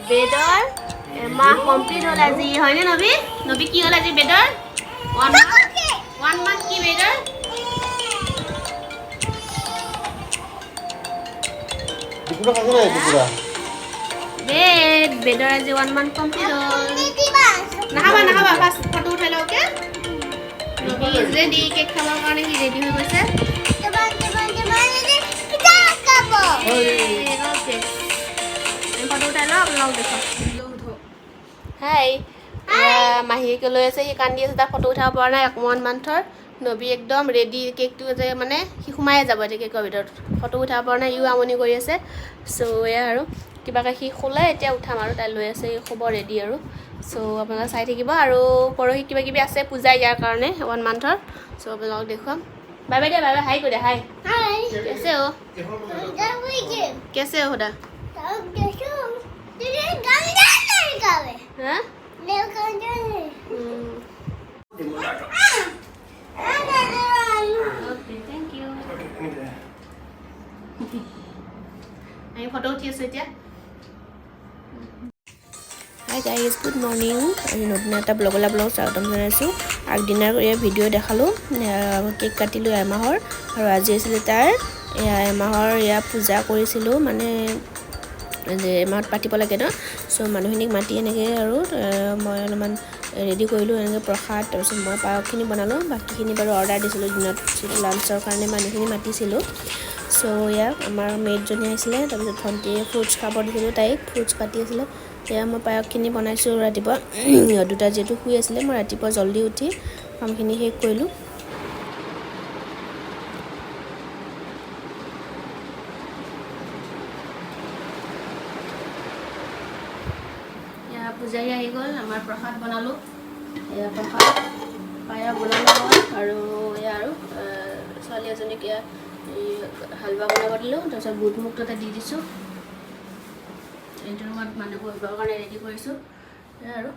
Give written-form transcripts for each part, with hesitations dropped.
বেডৰ এমাহ কমপ্লিট হ'ল আজি হয়নে নবী নবী কি হ'ল আজি বেডৰ 1 month কি বেডৰ দুপুৰা খাইছে না দুপুৰা বেডৰ আজি 1 month কমপ্লিট হ'ল নাখাবা ফাৰ্ষ্ট ফটো উঠাই লওঁ ওকে নবী ৰেডি কেক খাবৰ কাৰণে সি ৰেডি হৈ গৈছে ওকে ফটো উঠাই লওঁ আপোনালোক দেখক হাই মাহীকে লৈ আছে সি কান্দি আছে তাৰ ফটো উঠাব পৰা নাই 1 monthৰ নবী একদম ৰেডি কেকটো যে মানে সি সোমাই যাব এতিয়া কেকৰ ভিতৰত ফটো উঠাব পৰা নাই ইও আমনি কৰি আছে চ' এয়া আৰু কিবাকে সি খোলে এতিয়া উঠাম আৰু তাই লৈ আছে শুব ৰেডি আৰু চ' আপোনালোকে চাই থাকিব আৰু পৰহি কিবা কিবি আছে পূজা ইয়াৰ কাৰণে 1 monthৰ চ' আপোনালোকক দেখুৱাম বাই বাই দিয়া বাই বাই হাই কৈ দিয়া হাই কেছে हो कैसे हो होदा हाँ ओके थैंक यू আমি ফটো উঠি আছো এতিয়া হাই গাইজ গুড মৰ্ণিং আজি নতুন এটা ব্লগলা ব্লগ স্বাগতম জনাইছোঁ আগদিনাৰ ভিডিঅ' দেখালোঁ কেক কাটিলোঁ এমাহৰ আৰু আজি আছিলে তাৰ এমাহৰ পূজা কৰিছিলোঁ মানে যে এমাহত পাতিব লাগে ন চ' মানুহখিনিক মাতি এনেকৈ আৰু মই অলপমান ৰেডি কৰিলোঁ এনেকৈ প্ৰসাদ তাৰপিছত মই পায়সখিনি বনালোঁ বাকীখিনি বাৰু অৰ্ডাৰ দিছিলোঁ দিনত লাঞ্চৰ কাৰণে মানুহখিনি মাতিছিলোঁ চ' আমাৰ মেইডজনী আহিছিলে তাৰপিছত ভণ্টিয়ে ফ্ৰুটছ খাব দিছিলোঁ তাইক ফ্ৰুটছ কাটি আছিলে মই পায়সখিনি বনাইছোঁ ৰাতিপুৱা দুটা যিহেতু শুই আছিলে মই ৰাতিপুৱা জল্দি উঠি কামখিনি শেষ কৰিলোঁ পূজাৰী আহি গ'ল আমাৰ প্ৰসাদ বনালোঁ প্ৰসাদ পায়স বনালোঁ আৰু আৰু ছোৱালী এজনীক হালৱা বনাব দিলোঁ তাৰপিছত বুট মুগ তাতে দি দিছোঁ এইটো ৰুমত মানুহ বহিবৰ কাৰণে ৰেডি কৰিছোঁ আৰু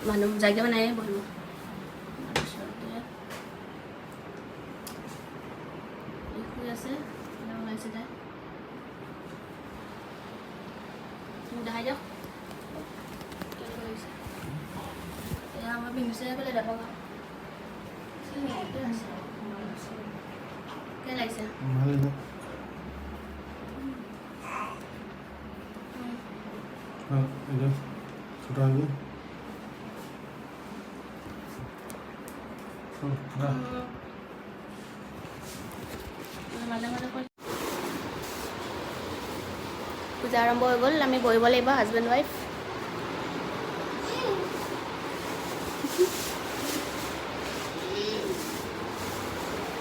মানুহ জাগা নাই বহিব শুই আছে ওলাইছে তাই দেখাই দিয়ক আমার পিন্ধিছে বলে দেখো কে লাগছে ভালো হ্যাঁ এটা ছোট হবে পূজা আৰম্ভ হৈ গ'ল আমি বহিব লাগিব husband wife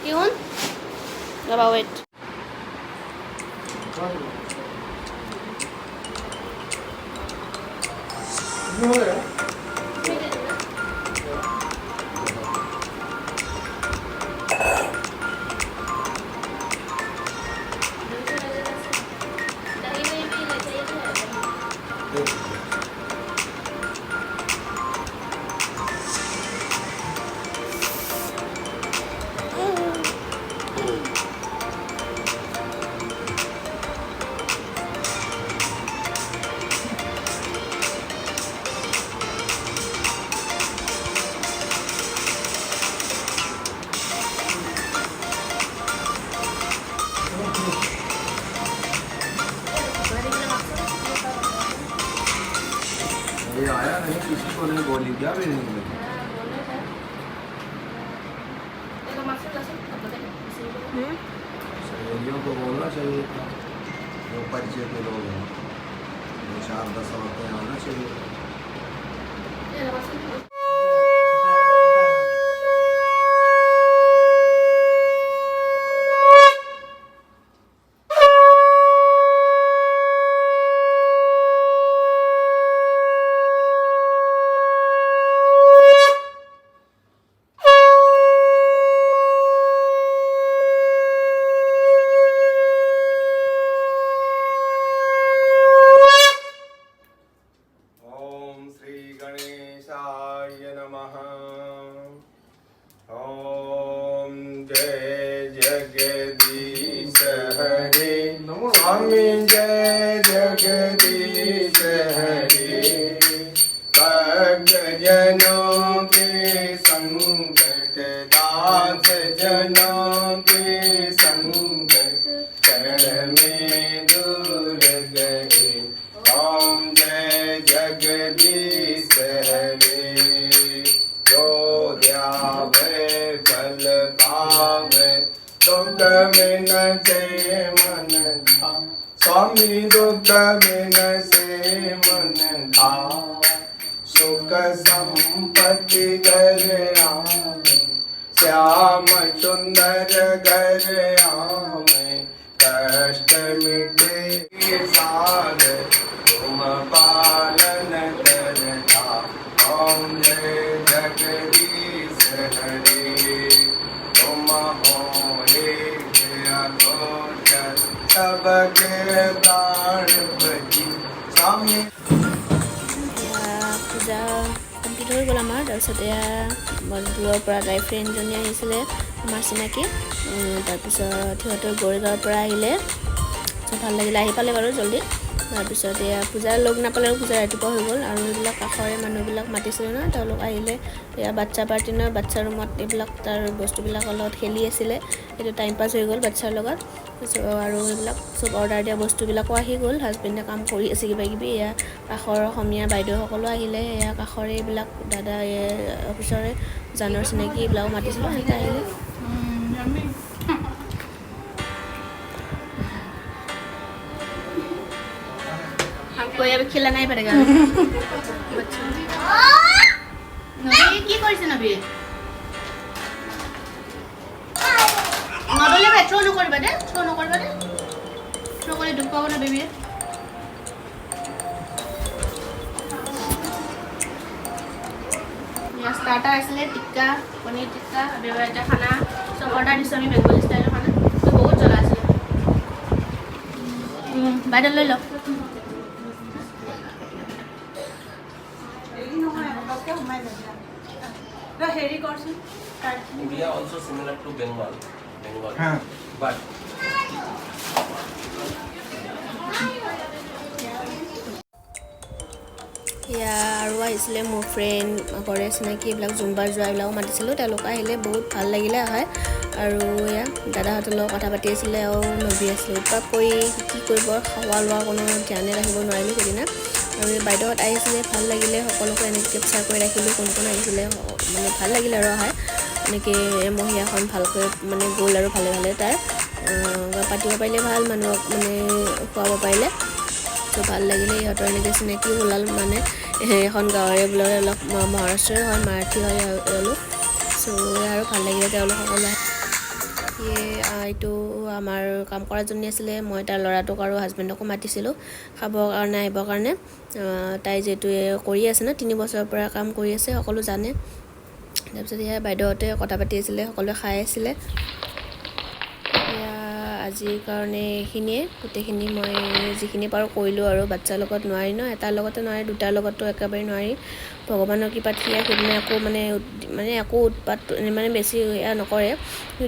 Yun? About it. ये आया नहीं किसी को नहीं बोली क्या भी नहीं बोली सहेलियों को बोलना चाहिए था जो परिचय के लोग हैं 4-10 औरतें आना चाहिए स्वामी दुख विनसे मन का सुख संपत्ति घर आवे श्याम सुंदर घर आवे कष्ट मिटे सार तुम पालन करता ओम जय जगदीश हरे तुम हो एक अगोचर सबके प्राण बची स्वामी পূজা কমপ্লিট হৈ গ'ল আমাৰ। তাৰপিছত এয়া দূৰৰ পৰা তাইৰ ফ্ৰেণ্ডজনী আহিছিলে আমাৰ চিনাকি। তাৰপিছত সিহঁতৰ গড়গাঁৱৰ পৰা আহিলে, ভাল লাগিলে, আহি পালে বাৰু জল্দি। তাৰপিছত এয়া পূজাৰ লগ নাপালে আৰু পূজা ৰাতিপুৱা হৈ গ'ল। আৰু এইবিলাক কাষৰে মানুহবিলাক মাতিছিলে ন, তেওঁলোক আহিলে। এয়া বাচ্ছা পাৰ্টি নহয়, বাচ্ছা ৰুমত এইবিলাক তাৰ বস্তুবিলাকৰ লগত খেলি আছিলে। সেইটো টাইম পাছ হৈ গ'ল বাচ্ছাৰ লগত। আৰু এইবিলাক চব অৰ্ডাৰ দিয়া বস্তুবিলাকো আহি গ'ল। হাজবেণ্ডে কাম কৰি আছে কিবা কিবি। এয়া কাষৰ অসমীয়া বাইদেউসকলো আহিলে। এয়া কাষৰে এইবিলাক দাদা অফিচৰে জানৰ চিনাকি এইবিলাকো মাতিছিলোঁ, সেনেকৈ আহিলে। कोई अभी खिला नहीं पड़ेगा। नबी की কৰিছে নবী? নদলে ভাই থ্ৰো নকৰিবা দে, থ্ৰো নকৰিবা দে। থ্ৰো কৰি দুখ পাব না বেবি। ये स्टार्टर আসলে টিক্কা, পনীৰ টিক্কা, বেবাইটা খানা সব অৰ্ডাৰ দিছো আমি বেঙ্গলি স্টাইলৰ খানা। তো বহুত জ্বলা আছে। বাইৰে লৈ ল। India also similar to Bengal. But এয়া আৰু আহিছিলে মোৰ ফ্ৰেণ্ড, ঘৰে চিনাকি এইবিলাক জুম্বাৰ যোৱা এইবিলাকো মাতিছিলোঁ। তেওঁলোক আহিলে, বহুত ভাল লাগিলে হয়। আৰু এয়া দাদাহঁতৰ লগত কথা পাতি আছিলে আৰু নবী আছিলে। উৎপাত কৰি কি কৰিব, খোৱা লোৱা কোনো ধ্যানে ৰাখিব নোৱাৰিলোঁ সেইদিনা। আৰু এই বাইদেউহঁত আহিছিলে, ভাল লাগিলে। সকলোকে এনেকৈ কেপচাৰ কৰি ৰাখিলোঁ, কোন কোন আহিছিলে, মানে ভাল লাগিলে আৰু অহাই। এনেকৈ মহিয়াখন ভালকৈ মানে গ'ল আৰু ভালে ভালে তাই পাতিব পাৰিলে ভাল, মানুহক মানে খুৱাব পাৰিলে তো ভাল লাগিলে। ইহঁতৰ এনেকৈ চিনাকি ওলাল, মানে এখন গাঁৱৰে বোলে অলপ মহাৰাষ্ট্ৰৰে হয়, মাৰাঠী হয় তেওঁলোক। চ' আৰু ভাল লাগিলে তেওঁলোক সকলো। এইটো আমাৰ কাম কৰাজনী আছিলে। মই তাৰ ল'ৰাটোক আৰু হাজবেণ্ডকো মাতিছিলোঁ খাবৰ কাৰণে, আহিবৰ কাৰণে। তাই যিহেতু কৰি আছে ন, 3 বছৰৰ পৰা কাম কৰি আছে, সকলো জানে। তাৰপিছত এয়া বাইদেউহঁতে কথা পাতি আছিলে, সকলোৱে খাই আছিলে। আজিৰ কাৰণে এইখিনিয়ে, গোটেইখিনি মই যিখিনি পাৰোঁ কৰিলোঁ। আৰু বাচ্ছাৰ লগত নোৱাৰি ন, এটাৰ লগতে নোৱাৰি, দুটাৰ লগতো একেবাৰে নোৱাৰি। ভগৱানৰ কৃপাত সিদিনা আকৌ মানে একো উৎপাত মানে বেছি এয়া নকৰে।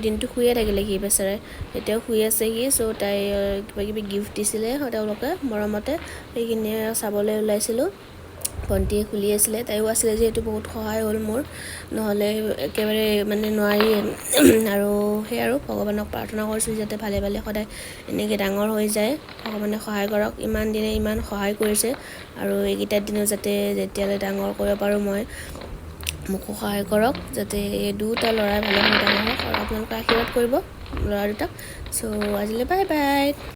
দিনটো শুয়ে থাকিলে সি বেচেৰাই, এতিয়াও শুই আছে সি। চ' তাই কিবা কিবি গিফ্ট দিছিলে তেওঁলোকে মৰমতে, সেইখিনি চাবলৈ ওলাইছিলোঁ। ভণ্টিয়ে খুলি আছিলে, তাইও আছিলে যিহেতু বহুত সহায় হ'ল মোৰ, নহ'লে একেবাৰে মানে নোৱাৰি। আৰু সেই আৰু ভগৱানক প্ৰাৰ্থনা কৰিছোঁ যাতে ভালে ভালে সদায় এনেকৈ ডাঙৰ হৈ যায়, ভগৱানে সহায় কৰক। ইমান দিনে ইমান সহায় কৰিছে, আৰু এইকেইটা দিনো যাতে যেতিয়ালৈ ডাঙৰ কৰিব পাৰোঁ মই, মোকো সহায় কৰক, যাতে এই দুটা ল'ৰাই ভালে ভালে ডাঙৰ হওক। আৰু আপোনালোকে আশীৰ্বাদ কৰিব ল'ৰা দুটাক। চ' আজিলৈ বাই বাই।